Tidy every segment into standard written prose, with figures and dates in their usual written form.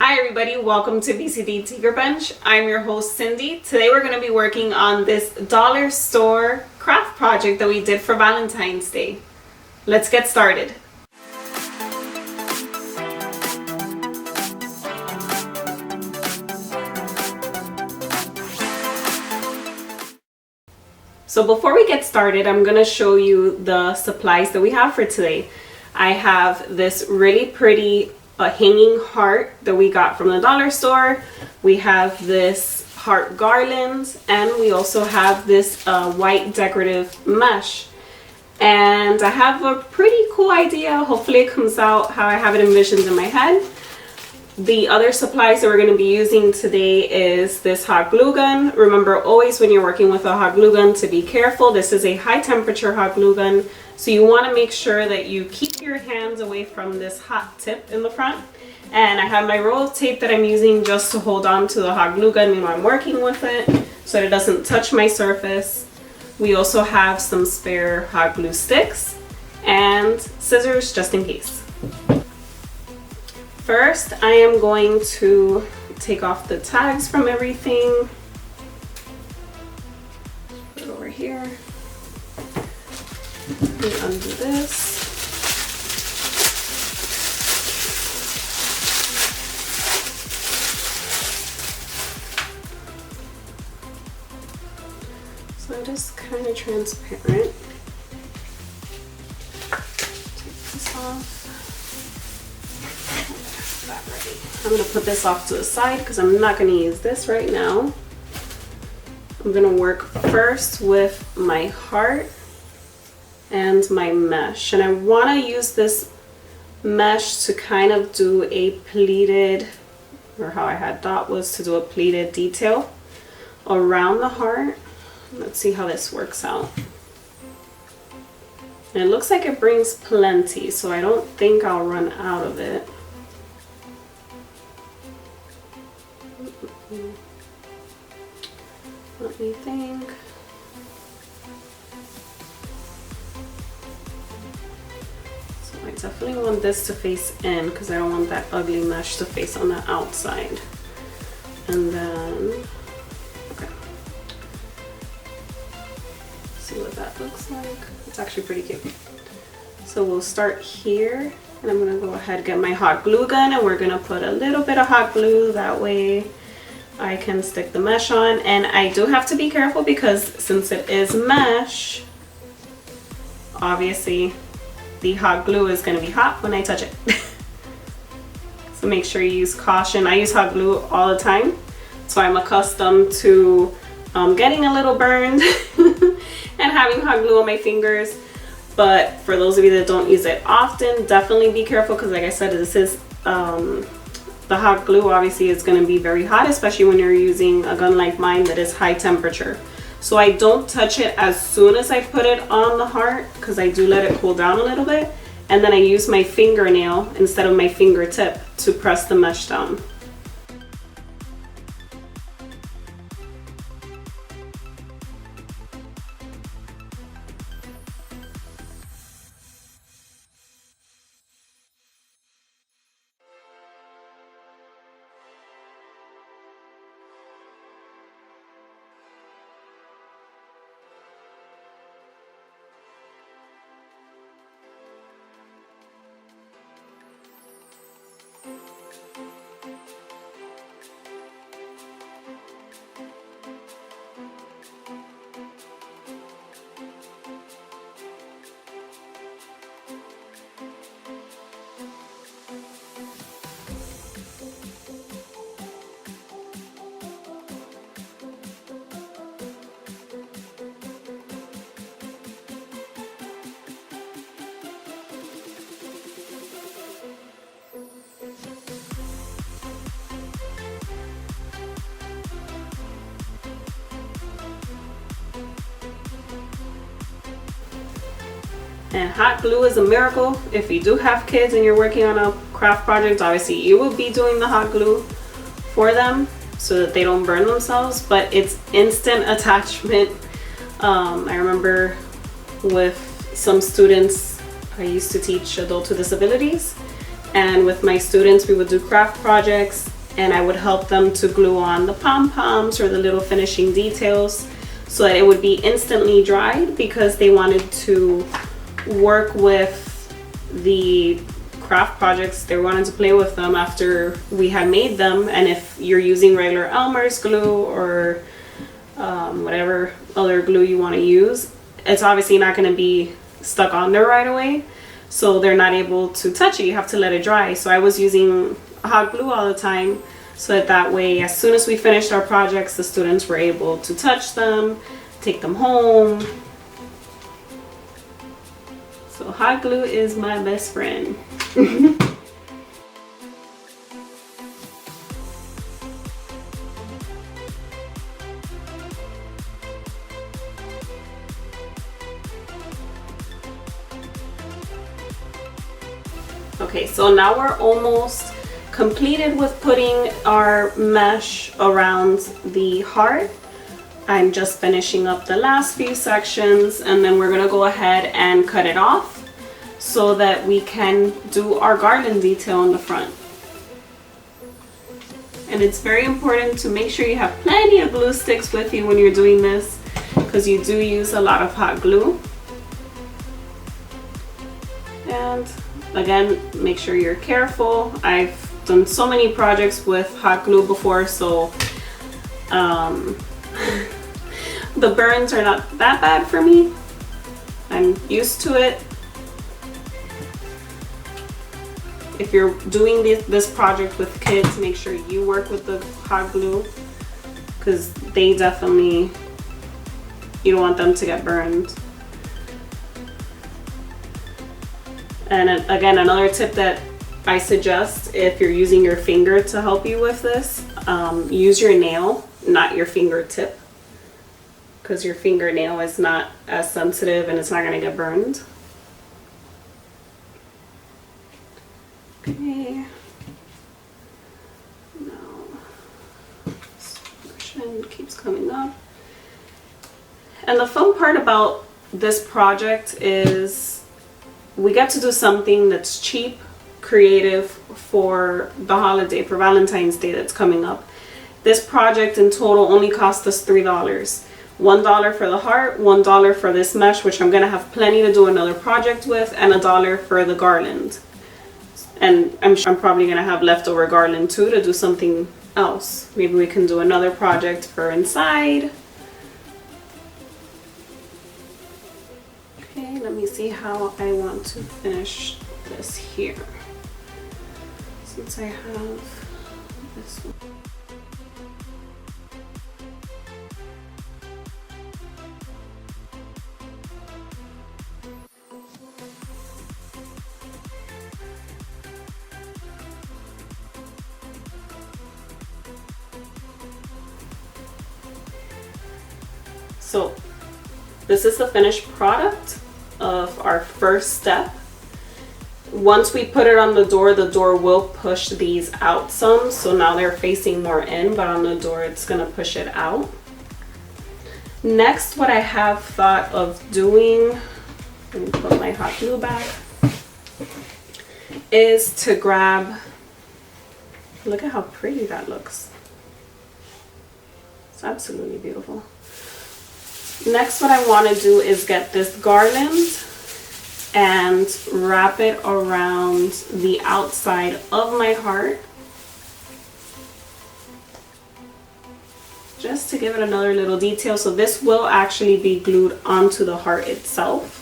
Hi everybody, welcome to BCD Tiger Bench. I'm your host Cindy. Today we're going to be working on this dollar store craft project that we did for Valentine's Day. Let's get started. So before we get started, I'm going to show you the supplies that we have for today. I have this really pretty hanging heart that we got from the dollar store. We have this heart garland, and we also have this white decorative mesh. And I have a pretty cool idea. Hopefully it comes out how I have it envisioned in my head. The other supplies that we're going to be using today is this hot glue gun. Remember always when you're working with a hot glue gun to be careful. This is a high temperature hot glue gun, so you want to make sure that you keep your hands away from this hot tip in the front. And I have my roll of tape that I'm using just to hold on to the hot glue gun while I'm working with it so that it doesn't touch my surface. We also have some spare hot glue sticks and scissors just in case. First, I am going to take off the tags from everything. Put it over here. And undo this. So it is kind of transparent. Take this off. I'm going to put this off to the side because I'm not going to use this right now. I'm going to work first with my heart and my mesh. And I want to use this mesh to kind of do a pleated, or how I had thought was to do a pleated detail around the heart. Let's see how this works out. And it looks like it brings plenty, so I don't think I'll run out of it. Let me think. So I definitely want this to face in because I don't want that ugly mesh to face on the outside. And then, okay. See what that looks like. It's actually pretty cute. So we'll start here, and I'm gonna go ahead and get my hot glue gun, and we're gonna put a little bit of hot glue, that way I can stick the mesh on. And I do have to be careful because since it is mesh, obviously the hot glue is going to be hot when I touch it. So make sure you use caution. I use hot glue all the time, so I'm accustomed to getting a little burned and having hot glue on my fingers. But for those of you that don't use it often, definitely be careful because like I said, this is the hot glue obviously is going to be very hot, especially when you're using a gun like mine that is high temperature. So I don't touch it as soon as I put it on the heart because I do let it cool down a little bit. And then I use my fingernail instead of my fingertip to press the mesh down. And hot glue is a miracle. If you do have kids and you're working on a craft project, obviously you will be doing the hot glue for them so that they don't burn themselves, but it's instant attachment. I remember with some students, I used to teach adults with disabilities, and with my students we would do craft projects, and I would help them to glue on the pom-poms or the little finishing details so that it would be instantly dried, because they wanted to work with the craft projects. They wanted to play with them after we had made them. And if you're using regular Elmer's glue or whatever other glue you want to use, it's obviously not going to be stuck on there right away, so they're not able to touch it. You have to let it dry. So I was using hot glue all the time, so that way as soon as we finished our projects, the students were able to touch them, take them home. So hot glue is my best friend. Okay, so now we're almost completed with putting our mesh around the heart. I'm just finishing up the last few sections, and then we're gonna go ahead and cut it off so that we can do our garland detail on the front. And it's very important to make sure you have plenty of glue sticks with you when you're doing this, because you do use a lot of hot glue. And again, make sure you're careful. I've done so many projects with hot glue before, so the burns are not that bad for me. I'm used to it. If you're doing this project with kids, make sure you work with the hot glue, because they definitely, you don't want them to get burned. And again, another tip that I suggest, if you're using your finger to help you with this, use your nail, not your fingertip, because your fingernail is not as sensitive and it's not going to get burned. Okay. Now, this portion keeps coming up. And the fun part about this project is we get to do something that's cheap, creative for the holiday, for Valentine's Day that's coming up. This project in total only cost us $3. $1 for the heart, $1 for this mesh, which I'm gonna have plenty to do another project with, and $1 for the garland. And I'm probably gonna have leftover garland too to do something else. Maybe we can do another project for inside. Okay, let me see how I want to finish this here, since I have this one. So this is the finished product of our first step. Once we put it on the door will push these out some, so now they're facing more in, but on the door it's gonna push it out. Next, what I have thought of doing, let me put my hot glue back, is to grab, look at how pretty that looks. It's absolutely beautiful. Next, what I want to do is get this garland and wrap it around the outside of my heart, just to give it another little detail. So this will actually be glued onto the heart itself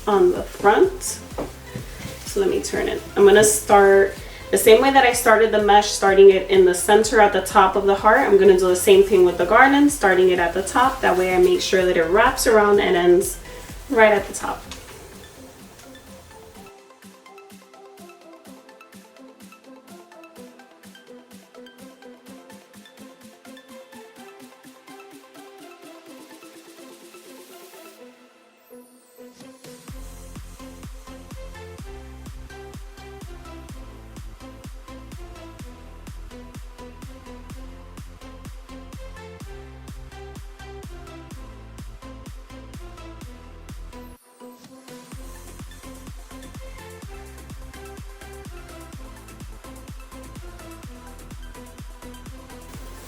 on the front. So let me turn it. I'm going to start the same way that I started the mesh, starting it in the center at the top of the heart. I'm going to do the same thing with the garland, starting it at the top. That way I make sure that it wraps around and ends right at the top.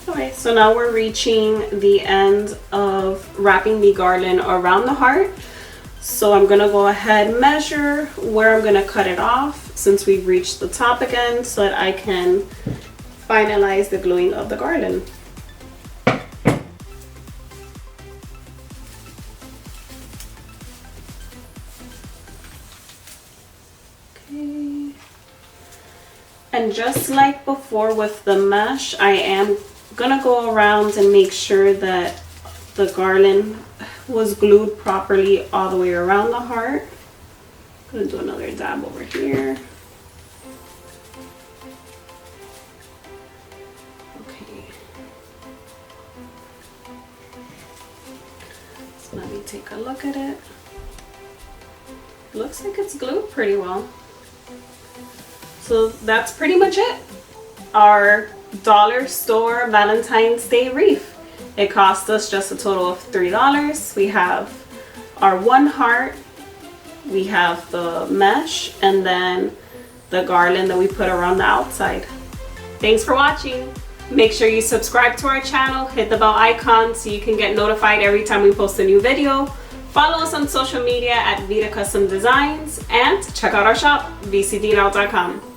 Okay, so now we're reaching the end of wrapping the garland around the heart. So I'm gonna go ahead and measure where I'm gonna cut it off since we've reached the top again, so that I can finalize the gluing of the garland. Okay. And just like before with the mesh, I am gonna go around and make sure that the garland was glued properly all the way around the heart. I'm gonna do another dab over here. Okay. So let me take a look at it. Looks like it's glued pretty well. So that's pretty much it. Our dollar store Valentine's Day wreath. It cost us just a total of $3. We have our one heart, we have the mesh, and then the garland that we put around the outside. Thanks for watching. Make sure you subscribe to our channel, hit the bell icon so you can get notified every time we post a new video. Follow us on social media at Vita Custom Designs and check out our shop, vcdnow.com.